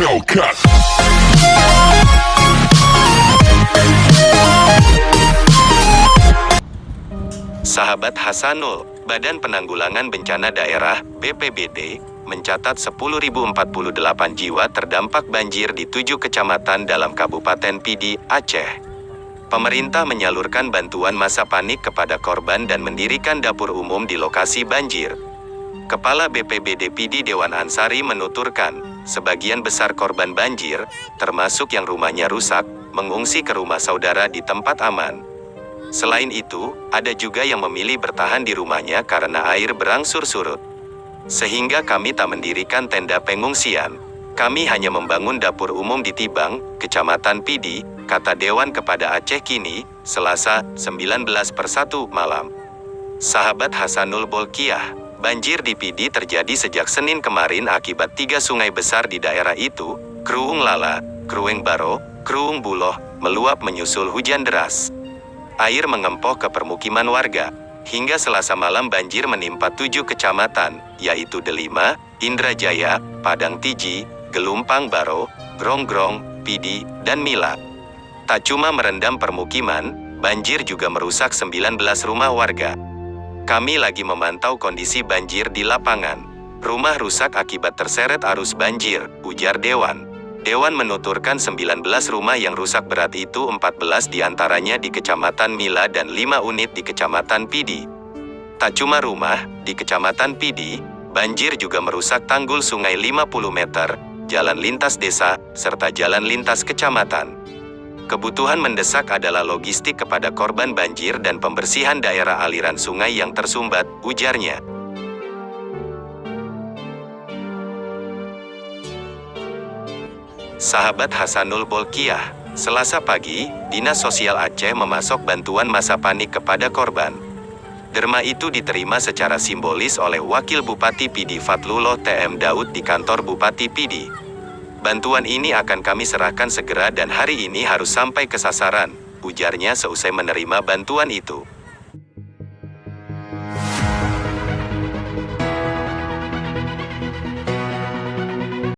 Hellcat. Sahabat Hasanul, Badan Penanggulangan Bencana Daerah (BPBD) mencatat 10.048 jiwa terdampak banjir di 7 kecamatan dalam Kabupaten Pidi, Aceh. Pemerintah menyalurkan bantuan masa panik kepada korban dan mendirikan dapur umum di lokasi banjir. Kepala BPBD Pidi Dewan Ansari menuturkan, sebagian besar korban banjir, termasuk yang rumahnya rusak, mengungsi ke rumah saudara di tempat aman. Selain itu, ada juga yang memilih bertahan di rumahnya karena air berangsur surut. Sehingga kami tak mendirikan tenda pengungsian. Kami hanya membangun dapur umum di Tibang, Kecamatan Pidi, kata Dewan kepada Aceh Kini, Selasa, 19/1 malam. Sahabat Hasanul Bolkiah, banjir di Pidi terjadi sejak Senin kemarin akibat 3 sungai besar di daerah itu, Kruung Lala, Krueng Baro, Kruung Buloh, meluap menyusul hujan deras. Air mengempoh ke permukiman warga. Hingga Selasa malam banjir menimpa 7 kecamatan, yaitu Delima, Indrajaya, Padang Tiji, Gelumpang Baro, Gronggong, Pidi, dan Mila. Tak cuma merendam permukiman, banjir juga merusak 19 rumah warga. Kami lagi memantau kondisi banjir di lapangan. Rumah rusak akibat terseret arus banjir, ujar Dewan. Dewan menuturkan 19 rumah yang rusak berat itu 14 diantaranya di Kecamatan Mila dan 5 unit di Kecamatan Pidi. Tak cuma rumah, di Kecamatan Pidi, banjir juga merusak tanggul sungai 50 meter, jalan lintas desa, serta jalan lintas kecamatan. Kebutuhan mendesak adalah logistik kepada korban banjir dan pembersihan daerah aliran sungai yang tersumbat, ujarnya. Sahabat Hasanul Bolkiah, Selasa pagi, Dinas Sosial Aceh memasok bantuan masa panik kepada korban. Derma itu diterima secara simbolis oleh Wakil Bupati Pidi Fadlullah TM Daud di kantor Bupati Pidi. Bantuan ini akan kami serahkan segera dan hari ini harus sampai ke sasaran, ujarnya seusai menerima bantuan itu.